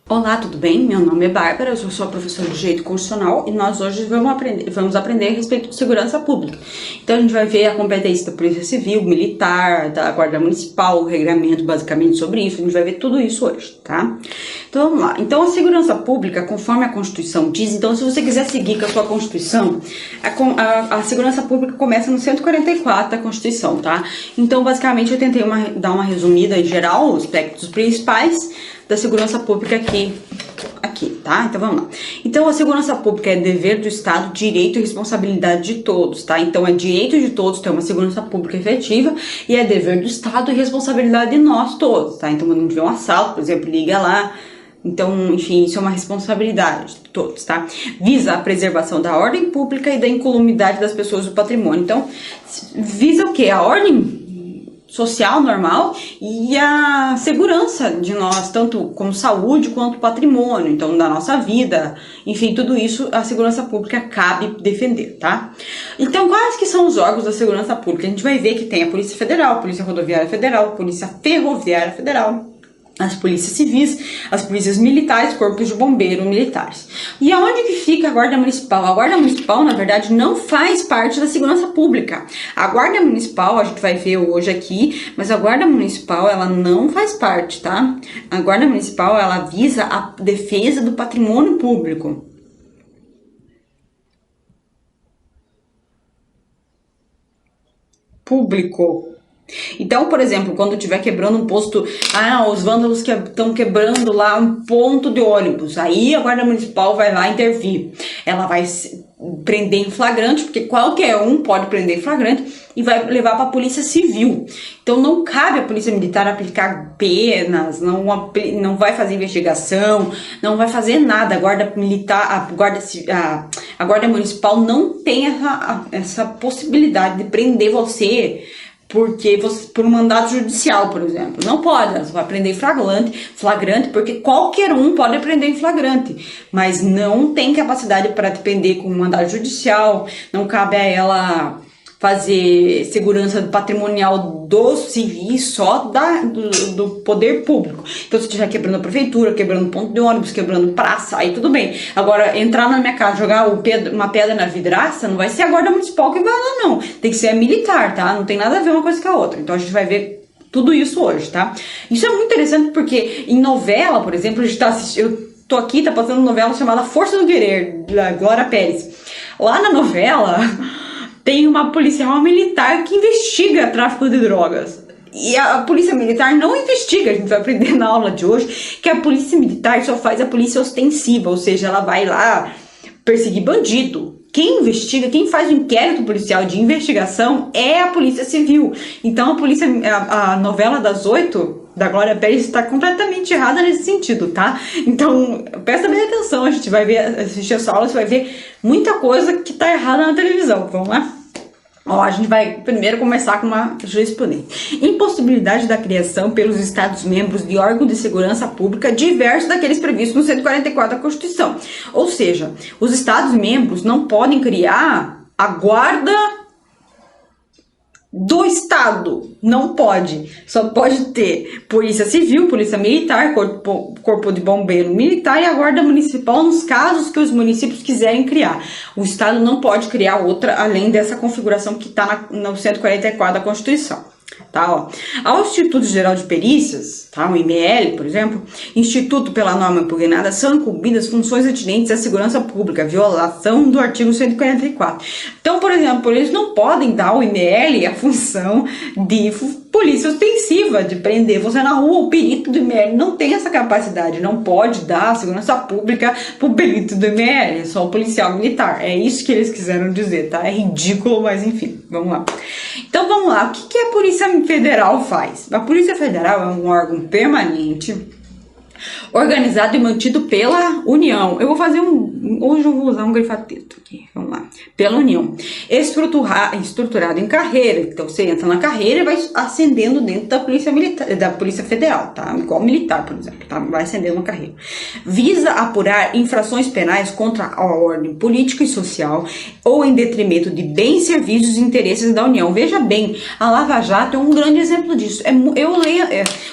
Olá, tudo bem? Meu nome é Bárbara, eu sou professora de Direito Constitucional e nós hoje vamos aprender a respeito de segurança pública. Então a gente vai ver a competência da Polícia Civil, Militar, da Guarda Municipal, o regramento basicamente sobre isso, a gente vai ver tudo isso hoje, tá? Então vamos lá. Então a segurança pública, conforme a Constituição diz, então se você quiser seguir com a sua Constituição, a segurança pública começa no 144 da Constituição, tá? Então basicamente eu tentei dar uma resumida em geral, os aspectos principais da segurança pública aqui, tá? Então vamos lá. Então a segurança pública é dever do Estado, direito e responsabilidade de todos, tá? Então é direito de todos ter uma segurança pública efetiva e é dever do Estado e responsabilidade de nós todos, tá? Então quando a gente vê um assalto, por exemplo, liga lá. Então, enfim, isso é uma responsabilidade de todos, tá? Visa a preservação da ordem pública e da incolumidade das pessoas do patrimônio. Então, visa o quê? A ordem social normal e a segurança de nós, tanto como saúde quanto patrimônio, então da nossa vida, enfim, tudo isso a segurança pública cabe defender, tá? Então, quais que são os órgãos da segurança pública? A gente vai ver que tem a Polícia Federal, Polícia Rodoviária Federal, Polícia Ferroviária Federal, as polícias civis, as polícias militares, corpos de bombeiro militares. E aonde que fica a Guarda Municipal? A Guarda Municipal, na verdade, não faz parte da segurança pública. A Guarda Municipal, a gente vai ver hoje aqui, mas a Guarda Municipal, ela não faz parte, tá? A Guarda Municipal, ela visa a defesa do patrimônio público. Então, por exemplo, quando estiver quebrando um posto, os vândalos que estão quebrando lá um ponto de ônibus, aí a Guarda Municipal vai lá intervir. Ela vai prender em flagrante, porque qualquer um pode prender em flagrante e vai levar para a Polícia Civil. Então não cabe a Polícia Militar aplicar penas, não vai fazer investigação, não vai fazer nada. A Guarda Militar, a Guarda Municipal não tem essa possibilidade de prender você por um mandado judicial, por exemplo. Não pode, ela vai prender em flagrante, porque qualquer um pode prender em flagrante, mas não tem capacidade para te prender com um mandado judicial, não cabe a ela fazer segurança patrimonial dos civis, só do poder público. Então, se estiver quebrando a prefeitura, quebrando ponto de ônibus, quebrando praça, aí tudo bem. Agora, entrar na minha casa, jogar uma pedra na vidraça, não vai ser a Guarda Municipal que vai lá, não. Tem que ser a militar, tá? Não tem nada a ver uma coisa com a outra. Então, a gente vai ver tudo isso hoje, tá? Isso é muito interessante porque em novela, por exemplo, a gente tá assistindo... Eu tô aqui, tá passando uma novela chamada Força do Querer, da Glória Pérez. Lá na novela... tem uma policial militar que investiga tráfico de drogas. E a polícia militar não investiga, a gente vai aprender na aula de hoje, que a polícia militar só faz a polícia ostensiva, ou seja, ela vai lá perseguir bandido. Quem investiga, quem faz o inquérito policial de investigação é a Polícia Civil. Então a novela das 8... da Glória Pérez está completamente errada nesse sentido, tá? Então, presta bem atenção, a gente vai assistir essa aula, você vai ver muita coisa que tá errada na televisão, vamos lá? Ó, a gente vai primeiro começar com uma jurisprudência. Impossibilidade da criação pelos Estados-membros de órgão de segurança pública diversos daqueles previstos no 144 da Constituição. Ou seja, os Estados-membros não podem criar a guarda do Estado, não pode, só pode ter Polícia Civil, Polícia Militar, Corpo de Bombeiro Militar e a Guarda Municipal nos casos que os municípios quiserem criar. O Estado não pode criar outra além dessa configuração que está no 144 da Constituição. Tá, ó. Ao Instituto Geral de Perícias, tá, o IML, por exemplo, Instituto pela norma impugnada, são incumbidas funções atinentes à segurança pública, violação do artigo 144. Então, por exemplo, eles não podem dar ao IML a função de polícia ostensiva, de prender você na rua. O perito do IML não tem essa capacidade, não pode dar a segurança pública pro perito do IML, é só o policial militar. É isso que eles quiseram dizer, tá? É ridículo, mas enfim, vamos lá. Então vamos lá, o que a Polícia Federal faz? A Polícia Federal é um órgão permanente, organizado e mantido pela União. Eu vou fazer hoje eu vou usar um grifo-texto aqui, vamos lá. Pela União. Estruturado em carreira. Então você entra na carreira e vai ascendendo dentro da Polícia Militar, da Polícia Federal, tá? Igual militar, por exemplo, tá? Vai ascendendo na carreira. Visa apurar infrações penais contra a ordem política e social ou em detrimento de bens, serviços e interesses da União. Veja bem, a Lava Jato é um grande exemplo disso.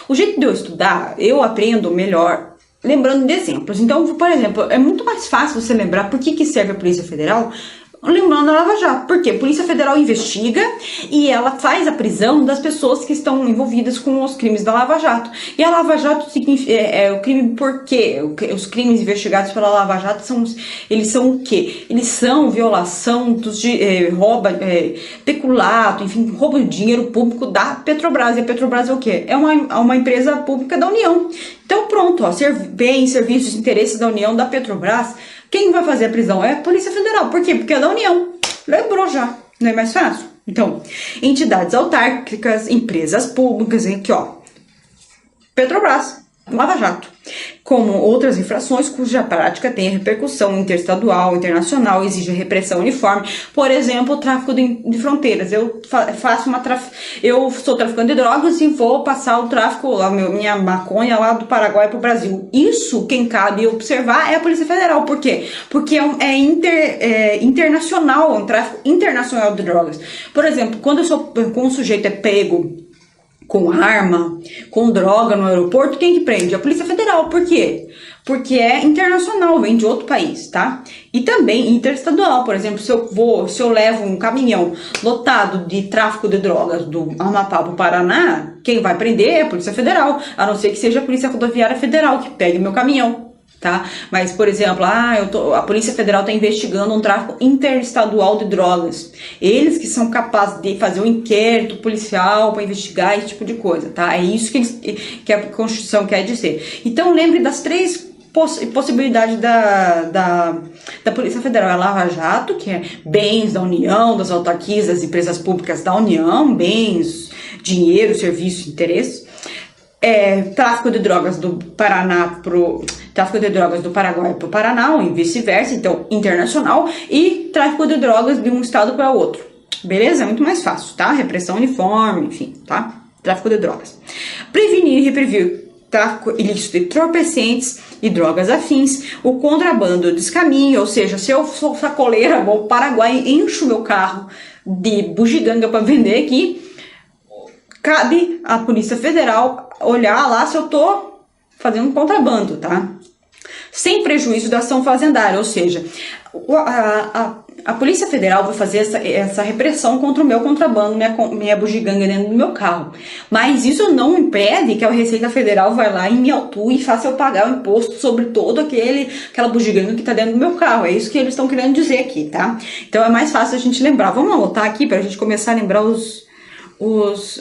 O jeito de eu estudar, eu aprendo melhor lembrando de exemplos. Então, por exemplo, é muito mais fácil você lembrar por que serve a Polícia Federal, lembrando a Lava Jato. Por quê? A Polícia Federal investiga e ela faz a prisão das pessoas que estão envolvidas com os crimes da Lava Jato. E a Lava Jato é o crime por quê? Os crimes investigados pela Lava Jato eles são o quê? Eles são violação peculato, enfim, roubo de dinheiro público da Petrobras. E a Petrobras é o quê? É uma empresa pública da União. Então pronto, ó, bens, serviços, interesses da União, da Petrobras. Quem vai fazer a prisão é a Polícia Federal. Por quê? Porque é da União. Lembrou já. Não é mais fácil? Então, entidades autárquicas, empresas públicas, aqui ó, Petrobras, Lava Jato, como outras infrações cuja prática tem repercussão interestadual, internacional, exige repressão uniforme. Por exemplo, o tráfico de fronteiras. Eu sou traficante de drogas e vou passar o tráfico, minha maconha lá do Paraguai para o Brasil. Isso, quem cabe observar é a Polícia Federal. Por quê? Porque é internacional, um tráfico internacional de drogas. Por exemplo, quando um sujeito é pego com arma, com droga no aeroporto, quem que prende? A Polícia Federal. Por quê? Porque é internacional, vem de outro país, tá? E também interestadual. Por exemplo, se eu levo um caminhão lotado de tráfico de drogas do Amapá para o Paraná, quem vai prender é a Polícia Federal, a não ser que seja a Polícia Rodoviária Federal que pegue meu caminhão. Tá? Mas, por exemplo, a Polícia Federal está investigando um tráfico interestadual de drogas. Eles que são capazes de fazer um inquérito policial para investigar esse tipo de coisa, tá? É isso que a Constituição quer dizer. Então, lembre das três possibilidades da Polícia Federal. É a Lava Jato, que é bens da União, das autarquias, das empresas públicas da União, bens, dinheiro, serviço, interesse. Tráfico de drogas do tráfico de drogas do Paraguai para o Paraná, ou vice-versa, então internacional, e tráfico de drogas de um estado para outro. Beleza? É muito mais fácil, tá? Repressão uniforme, enfim, tá? Tráfico de drogas. Prevenir e reprimir tráfico ilícito de entorpecentes e drogas afins, o contrabando, o descaminho, ou seja, se eu sou sacoleira, vou ao Paraguai e encho meu carro de bugiganga para vender aqui, cabe à Polícia Federal olhar lá se eu tô fazendo um contrabando, tá? Sem prejuízo da ação fazendária, ou seja, a Polícia Federal vai fazer essa repressão contra o meu contrabando, minha bugiganga dentro do meu carro. Mas isso não impede que a Receita Federal vai lá e me autue e faça eu pagar o imposto sobre todo aquela bugiganga que tá dentro do meu carro. É isso que eles estão querendo dizer aqui, tá? Então é mais fácil a gente lembrar. Vamos anotar aqui para a gente começar a lembrar os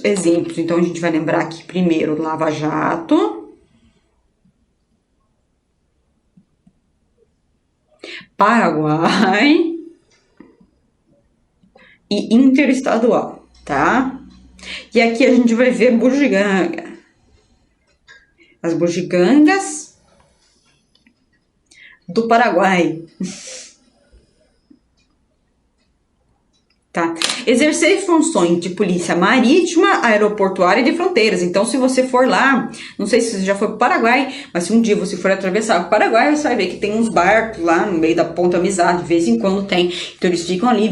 exemplos. Então a gente vai lembrar aqui primeiro Lava Jato, Paraguai e interestadual, tá? E aqui a gente vai ver bugiganga. As bugigangas do Paraguai. Tá? Exercer funções de polícia marítima, aeroportuária e de fronteiras. Então, se você for lá, não sei se você já foi para o Paraguai, mas se um dia você for atravessar o Paraguai, você vai ver que tem uns barcos lá no meio da Ponta Amizade, de vez em quando tem. Então, eles ficam ali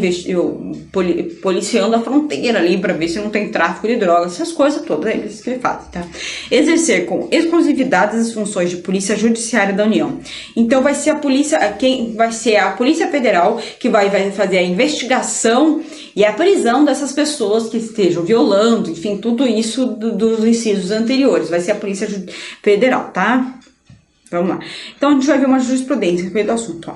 policiando a fronteira ali para ver se não tem tráfico de drogas, essas coisas todas eles que fazem, tá? Exercer com exclusividade as funções de polícia judiciária da União. Então, vai ser a Polícia Federal que vai fazer a investigação e a prisão dessas pessoas que estejam violando, enfim, tudo isso dos incisos anteriores. Vai ser a Polícia Federal, tá? Vamos lá. Então, a gente vai ver uma jurisprudência a respeito do assunto. Ó.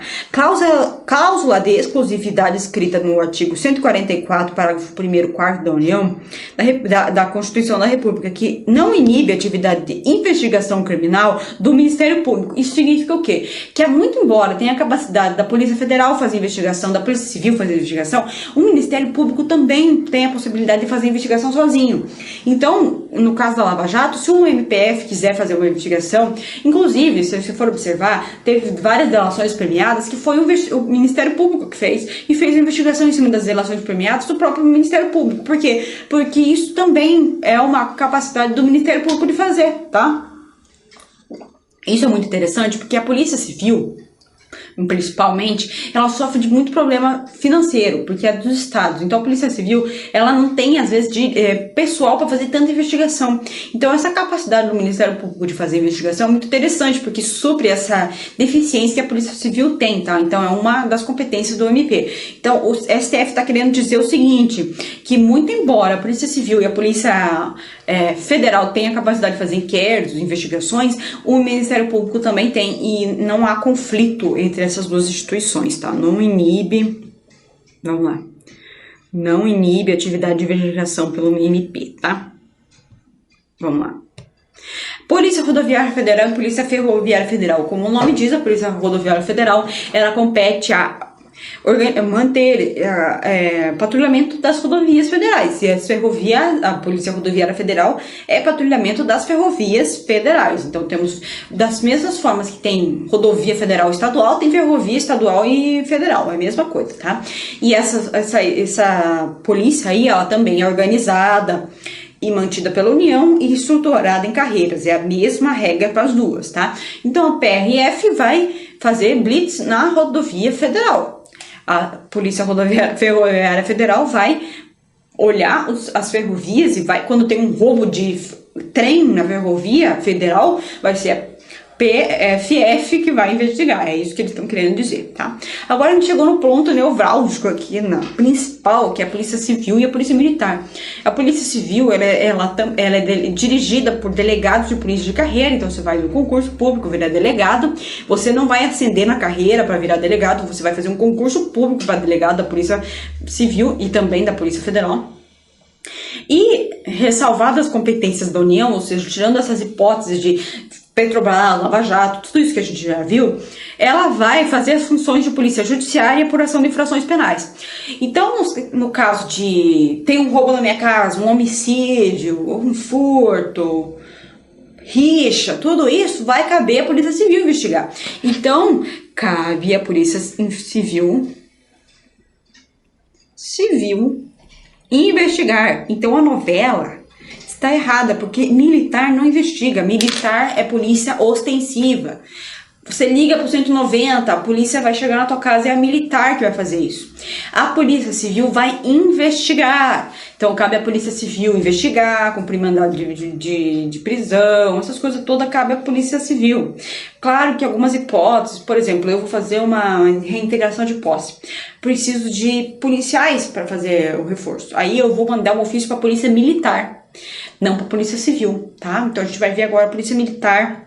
Cláusula de exclusividade escrita no artigo 144, parágrafo 1º, 4º da União, da Constituição da República, que não inibe a atividade de investigação criminal do Ministério Público. Isso significa o quê? Que, muito embora tenha a capacidade da Polícia Federal fazer investigação, da Polícia Civil fazer investigação, o Ministério Público também tem a possibilidade de fazer investigação sozinho. Então, no caso da Lava Jato, se um MPF quiser fazer uma investigação, inclusive, se você for observar, teve várias delações premiadas que foi o Ministério Público que fez, e fez a investigação em cima das delações premiadas do próprio Ministério Público. Por quê? Porque isso também é uma capacidade do Ministério Público de fazer, tá? Isso é muito interessante porque a Polícia Civil, principalmente, ela sofre de muito problema financeiro, porque é dos estados. Então a Polícia Civil, ela não tem, às vezes, pessoal para fazer tanta investigação. Então essa capacidade do Ministério Público de fazer investigação é muito interessante, porque supre essa deficiência que a Polícia Civil tem, tá? Então é uma das competências do MP. Então o STF está querendo dizer o seguinte, que muito embora a Polícia Civil e a Polícia Federal tenham a capacidade de fazer inquéritos, investigações, o Ministério Público também tem, e não há conflito entre essas duas instituições, tá? Não inibe, vamos lá, não inibe a atividade de investigação pelo MP, tá? Vamos lá. Polícia Rodoviária Federal e Polícia Ferroviária Federal. Como o nome diz, a Polícia Rodoviária Federal, ela compete a manter patrulhamento das rodovias federais. E a Polícia Rodoviária Federal é patrulhamento das ferrovias federais. Então temos, das mesmas formas que tem rodovia federal e estadual, tem ferrovia estadual e federal, é a mesma coisa, tá? E essa polícia aí, ela também é organizada e mantida pela União e estruturada em carreiras. É a mesma regra para as duas, tá? Então a PRF vai fazer blitz na rodovia federal. A Polícia Ferroviária Federal vai olhar as ferrovias e vai, quando tem um roubo de trem na ferrovia federal, vai ser a PFF que vai investigar. É isso que eles estão querendo dizer, tá? Agora a gente chegou no ponto nevrálgico aqui, na principal, que é a Polícia Civil e a Polícia Militar. A Polícia Civil, ela é dirigida por delegados de polícia de carreira. Então você vai no concurso público, virar delegado. Você não vai ascender na carreira para virar delegado, você vai fazer um concurso público para delegado da Polícia Civil e também da Polícia Federal. E ressalvadas as competências da União, ou seja, tirando essas hipóteses de Petrobras, Lava Jato, tudo isso que a gente já viu, ela vai fazer as funções de polícia judiciária e apuração de infrações penais. Então, no caso de tem um roubo na minha casa, um homicídio, um furto, rixa, tudo isso vai caber a Polícia Civil investigar. Então, cabe a Polícia Civil investigar. Então, a novela está errada, porque militar não investiga. Militar é polícia ostensiva. Você liga pro 190, a polícia vai chegar na tua casa, é a militar que vai fazer isso. A Polícia Civil vai investigar. Então cabe à Polícia Civil investigar, cumprir mandado de prisão, essas coisas todas cabe à Polícia Civil. Claro que algumas hipóteses, por exemplo, eu vou fazer uma reintegração de posse. Preciso de policiais para fazer o reforço. Aí eu vou mandar um ofício para a Polícia Militar, não para a Polícia Civil, tá? Então a gente vai ver agora a Polícia Militar.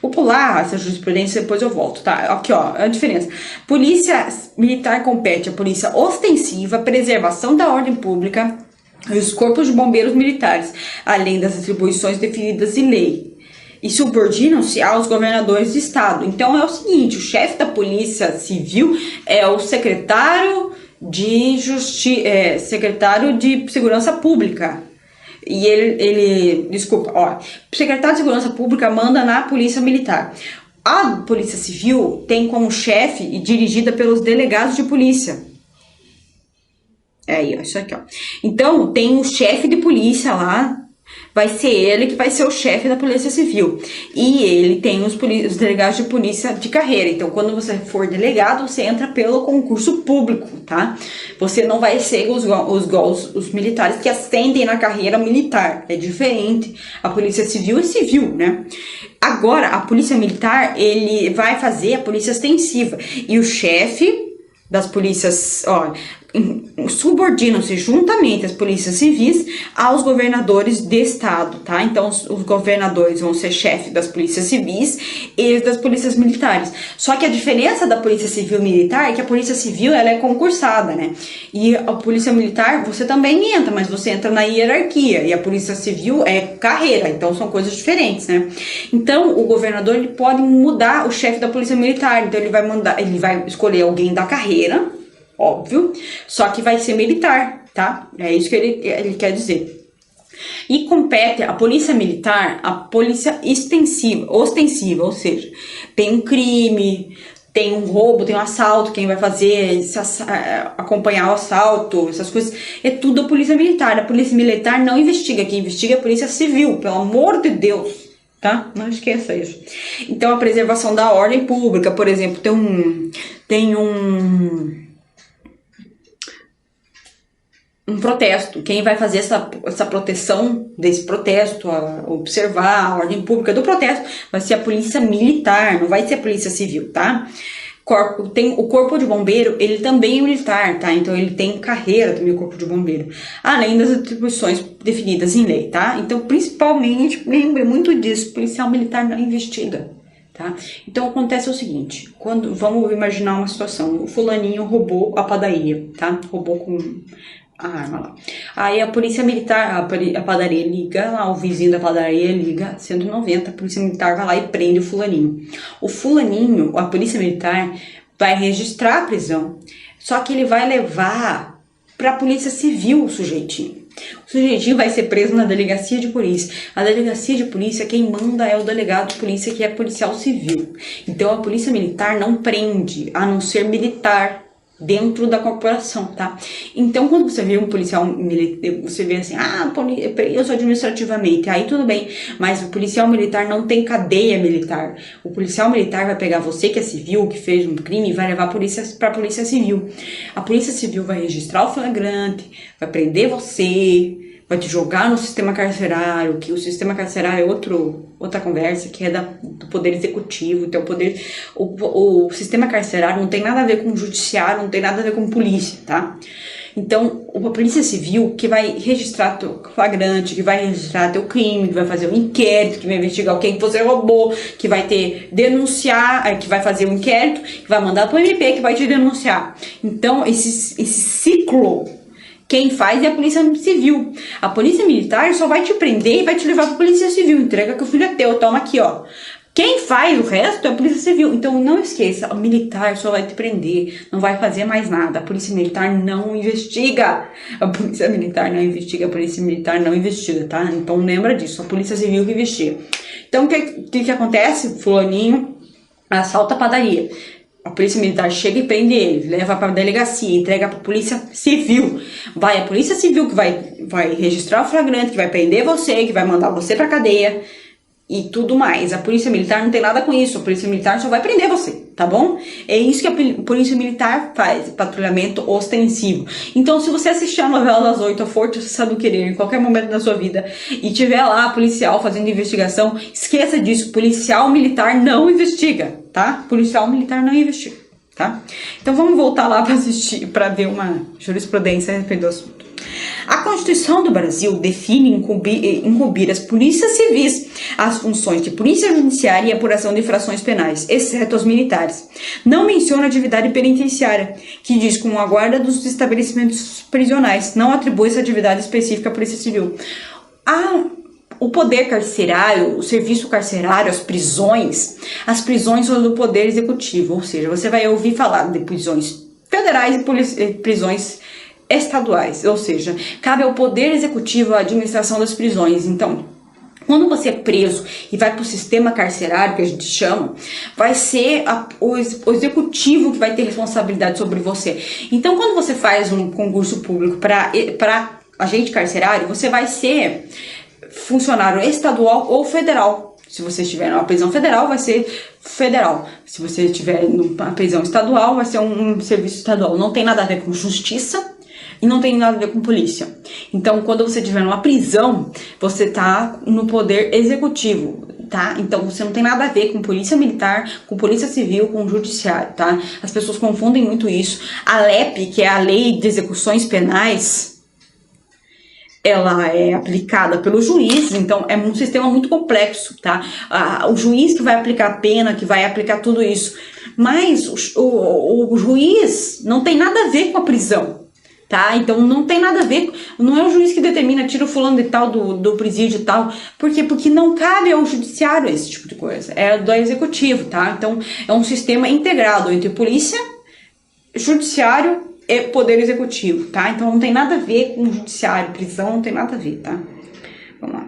Vou pular essa jurisprudência, depois eu volto, tá? Aqui, ó, a diferença. Polícia Militar compete à polícia ostensiva, preservação da ordem pública e os corpos de bombeiros militares, além das atribuições definidas em lei, e subordinam-se aos governadores de estado. Então é o seguinte, o chefe da Polícia Civil é o secretário de Segurança Pública. E o secretário de Segurança Pública manda na Polícia Militar. A Polícia Civil tem como chefe e dirigida pelos delegados de polícia. É aí, ó, isso aqui, ó. Então, tem o chefe de polícia lá, vai ser ele que vai ser o chefe da Polícia Civil. E ele tem os delegados de polícia de carreira. Então, quando você for delegado, você entra pelo concurso público, tá? Você não vai ser os militares que ascendem na carreira militar. É diferente. A Polícia Civil é civil, né? Agora, a Polícia Militar, ele vai fazer a polícia ostensiva. E o chefe das polícias, ó, subordinam-se juntamente as polícias civis aos governadores de estado, tá? Então os governadores vão ser chefes das polícias civis e das polícias militares. Só que a diferença da polícia civil e militar é que a polícia civil, ela é concursada, né? E a polícia militar, você também entra, mas você entra na hierarquia, e a polícia civil é carreira, então são coisas diferentes, né? Então o governador, ele pode mudar o chefe da polícia militar, então ele vai escolher alguém da carreira, óbvio, só que vai ser militar, tá? É isso que ele quer dizer. E compete a polícia militar, a polícia ostensiva, ou seja, tem um crime, tem um roubo, tem um assalto, quem vai fazer, acompanhar o assalto, essas coisas, é tudo a polícia militar. A polícia militar não investiga, quem investiga é a polícia civil, pelo amor de Deus. tá? Não esqueça isso. Então, a preservação da ordem pública, por exemplo, tem um protesto. Quem vai fazer essa proteção desse protesto, observar a ordem pública do protesto, vai ser a polícia militar, não vai ser a polícia civil, tá? O corpo de bombeiro, ele também é militar, tá? Então ele tem carreira também, o corpo de bombeiro, além das atribuições definidas em lei, tá? Então, principalmente, lembre muito disso, policial militar não investiga, tá? Então acontece o seguinte, vamos imaginar uma situação, o fulaninho roubou a padaria, tá? Roubou com a arma lá. Aí a polícia militar, a padaria liga lá, o vizinho da padaria liga 190, a polícia militar vai lá e prende o fulaninho. O fulaninho, a polícia militar, vai registrar a prisão, só que ele vai levar pra polícia civil o sujeitinho. O sujeitinho vai ser preso na delegacia de polícia. A delegacia de polícia, quem manda é o delegado de polícia, que é policial civil. Então a polícia militar não prende, a não ser militar, dentro da corporação, tá? Então, quando você vê um policial militar, você vê assim, preso administrativamente, aí tudo bem, mas o policial militar não tem cadeia militar. O policial militar vai pegar você, que é civil, que fez um crime, e vai levar pra polícia civil. A polícia civil vai registrar o flagrante, vai prender você, vai te jogar no sistema carcerário, que o sistema carcerário é outra conversa, que é do poder executivo. Então o sistema carcerário não tem nada a ver com o judiciário, não tem nada a ver com polícia, tá? Então, a polícia civil que vai registrar teu flagrante, que vai registrar teu crime, que vai fazer um inquérito, que vai investigar quem você roubou, que vai denunciar, que vai fazer um inquérito, que vai mandar pro MP, que vai te denunciar. Então, esse ciclo, quem faz é a polícia civil. A polícia militar só vai te prender e vai te levar pra polícia civil. Entrega que o filho é teu, toma aqui, ó. Quem faz o resto é a polícia civil. Então não esqueça, o militar só vai te prender, não vai fazer mais nada. A polícia militar não investiga. A polícia militar não investiga, a polícia militar não investiga, tá? Então lembra disso, a polícia civil que investiga. Então o que acontece? Fulaninho assalta a padaria. A polícia militar chega e prende ele, leva para a delegacia, entrega para a polícia civil. Vai a polícia civil que vai registrar o flagrante, que vai prender você, que vai mandar você para cadeia e tudo mais. A polícia militar não tem nada com isso, a polícia militar só vai prender você, tá bom? É isso que a polícia militar faz, patrulhamento ostensivo. Então, se você assistir a novela das 8, A Força do Querer, em qualquer momento da sua vida, e tiver lá policial fazendo investigação, esqueça disso, policial militar não investiga, tá? Policial militar não investiga, tá? Então, vamos voltar lá para assistir, para ver uma jurisprudência a respeito do assunto. A Constituição do Brasil define incumbir as polícias civis as funções de polícia judiciária e apuração de infrações penais, exceto as militares. Não menciona a atividade penitenciária, que diz com a guarda dos estabelecimentos prisionais. Não atribui essa atividade específica à polícia civil. O poder carcerário, o serviço carcerário, as prisões são do poder executivo, ou seja, você vai ouvir falar de prisões federais e prisões estaduais, ou seja, cabe ao poder executivo a administração das prisões. Então, quando você é preso e vai para o sistema carcerário, que a gente chama, vai ser o executivo que vai ter responsabilidade sobre você. Então, quando você faz um concurso público para agente carcerário, você vai ser funcionário estadual ou federal. Se você estiver numa prisão federal, vai ser federal. Se você estiver numa prisão estadual, vai ser um serviço estadual. Não tem nada a ver com justiça e não tem nada a ver com polícia. Então, quando você estiver numa prisão, você tá no poder executivo, tá? Então, você não tem nada a ver com polícia militar, com polícia civil, com judiciário, tá? As pessoas confundem muito isso. A LEP, que é a Lei de Execuções Penais, ela é aplicada pelo juiz, então é um sistema muito complexo, tá? O juiz que vai aplicar a pena, que vai aplicar tudo isso. Mas o juiz não tem nada a ver com a prisão, tá? Então não tem nada a ver, não é o juiz que determina, tira o fulano de tal do presídio e tal. Por quê? Porque não cabe ao judiciário esse tipo de coisa, é do executivo, tá? Então é um sistema integrado entre polícia, judiciário e poder executivo, tá? Então não tem nada a ver com judiciário, prisão, não tem nada a ver, tá? Vamos lá.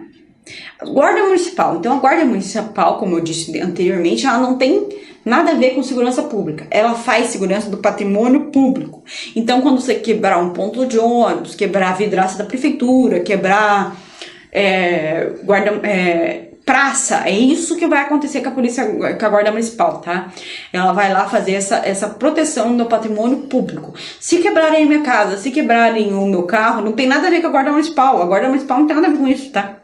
A Guarda Municipal. Então a Guarda Municipal, como eu disse anteriormente, ela não tem nada a ver com segurança pública. Ela faz segurança do patrimônio público. Então, quando você quebrar um ponto de ônibus, quebrar a vidraça da prefeitura, quebrar praça. É isso que vai acontecer com a polícia, com a guarda municipal, tá? Ela vai lá fazer essa proteção do patrimônio público. Se quebrarem a minha casa, se quebrarem o meu carro, não tem nada a ver com a guarda municipal. A guarda municipal não tem nada a ver com isso, tá?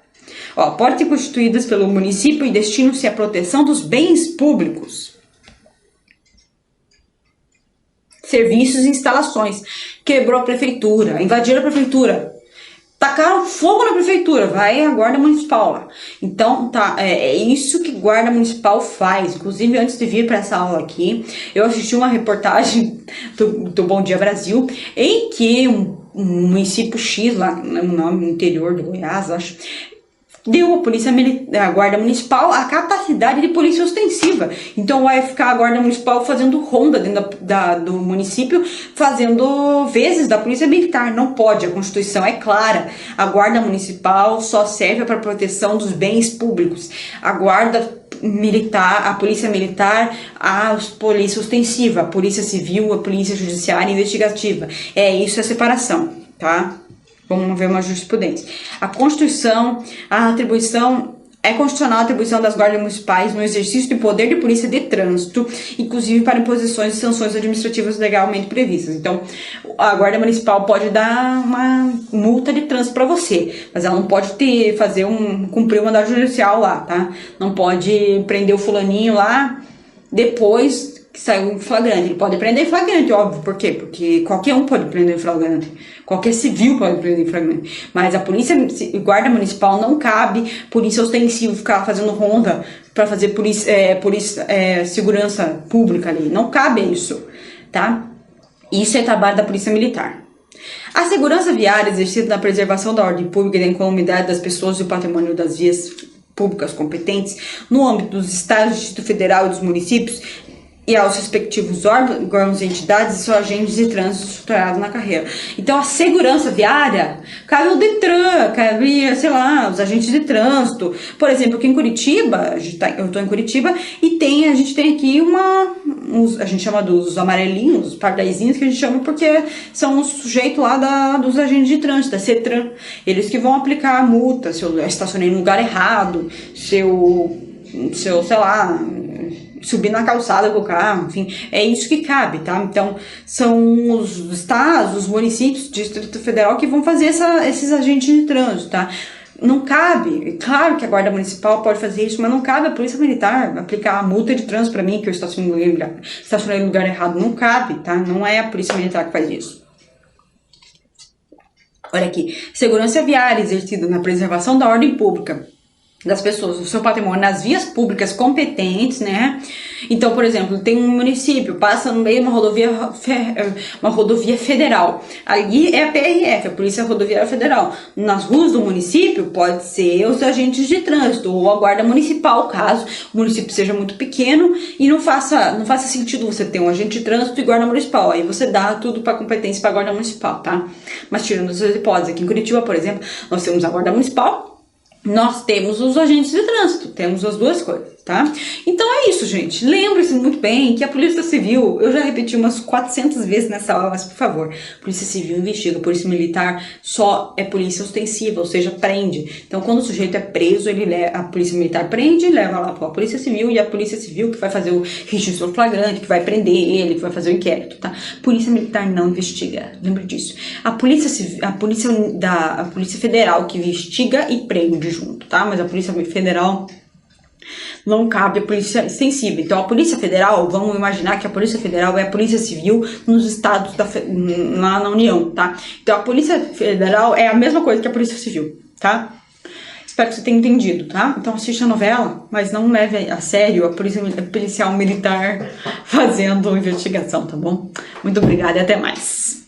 Ó, podem ser constituídas pelo município e destinam-se à proteção dos bens públicos, serviços e instalações. Quebrou a prefeitura, invadiram a prefeitura, tacaram fogo na prefeitura, vai a guarda municipal lá. Então, tá, é isso que guarda municipal faz. Inclusive, antes de vir para essa aula aqui, eu assisti uma reportagem do Bom Dia Brasil, em que um município X, lá no interior do Goiás, acho, deu a guarda municipal a capacidade de polícia ostensiva. Então vai ficar a guarda municipal fazendo ronda dentro do município, fazendo vezes da polícia militar. Não pode, a Constituição é clara. A guarda municipal só serve para proteção dos bens públicos. A guarda militar, a polícia militar, a polícia ostensiva, a polícia civil, a polícia judiciária e investigativa. É isso, a separação, tá? Vamos ver uma jurisprudência. A Constituição, a atribuição, é constitucional a atribuição das guardas municipais no exercício do poder de polícia de trânsito, inclusive para imposições de sanções administrativas legalmente previstas. Então, a guarda municipal pode dar uma multa de trânsito para você, mas ela não pode cumprir um mandado judicial lá, tá? Não pode prender o fulaninho lá depois que saiu em flagrante. Ele pode prender em flagrante, óbvio. Por quê? Porque qualquer um pode prender em flagrante. Qualquer civil pode prender em flagrante. Mas a polícia, guarda municipal, não cabe polícia ostensiva ficar fazendo ronda para fazer segurança pública ali. Não cabe isso, tá? Isso é trabalho da polícia militar. A segurança viária exercida na preservação da ordem pública e da incolumidade das pessoas e do patrimônio das vias públicas competentes no âmbito dos estados, do Distrito Federal e dos municípios e aos respectivos órgãos e entidades e seus agentes de trânsito estruturados na carreira. Então, a segurança viária cabe o Detran, cabe, sei lá, os agentes de trânsito. Por exemplo, aqui em Curitiba, eu estou em Curitiba e a gente tem aqui a gente chama dos amarelinhos, os pardaizinhos, que a gente chama porque são os sujeitos lá dos agentes de trânsito, da CETRAN. Eles que vão aplicar a multa se eu estacionei no lugar errado, se eu sei lá, subir na calçada com o carro, enfim, é isso que cabe, tá? Então, são os estados, os municípios, o Distrito Federal que vão fazer esses agentes de trânsito, tá? Não cabe, claro que a guarda municipal pode fazer isso, mas não cabe a polícia militar aplicar a multa de trânsito pra mim, que eu estacionei no lugar errado, não cabe, tá? Não é a polícia militar que faz isso. Olha aqui, segurança viária exercida na preservação da ordem pública das pessoas, o seu patrimônio nas vias públicas competentes, né? Então, por exemplo, tem um município, passa no meio de uma rodovia federal. Ali é a PRF, a Polícia Rodoviária Federal. Nas ruas do município, pode ser os agentes de trânsito ou a guarda municipal, caso o município seja muito pequeno e não faça sentido você ter um agente de trânsito e guarda municipal. Aí você dá tudo para competência para a guarda municipal, tá? Mas tirando essas hipóteses, aqui em Curitiba, por exemplo, nós temos a guarda municipal, nós temos os agentes de trânsito, temos as duas coisas, tá? Então é isso, gente. Lembre-se muito bem que a Polícia Civil, eu já repeti umas 400 vezes nessa aula, mas por favor, Polícia Civil investiga, Polícia Militar só é polícia ostensiva, ou seja, prende. Então quando o sujeito é preso, a Polícia Militar prende e leva lá para a Polícia Civil, e a Polícia Civil que vai fazer o registro flagrante, que vai prender ele, que vai fazer o inquérito, tá? Polícia Militar não investiga, lembre disso. A Polícia Federal que investiga e prende junto, tá? Mas a Polícia Federal não cabe a polícia extensiva. Então, a Polícia Federal, vamos imaginar que a Polícia Federal é a Polícia Civil nos estados lá na União, tá? Então, a Polícia Federal é a mesma coisa que a Polícia Civil, tá? Espero que você tenha entendido, tá? Então, assista a novela, mas não leve a sério a policial militar fazendo investigação, tá bom? Muito obrigada e até mais.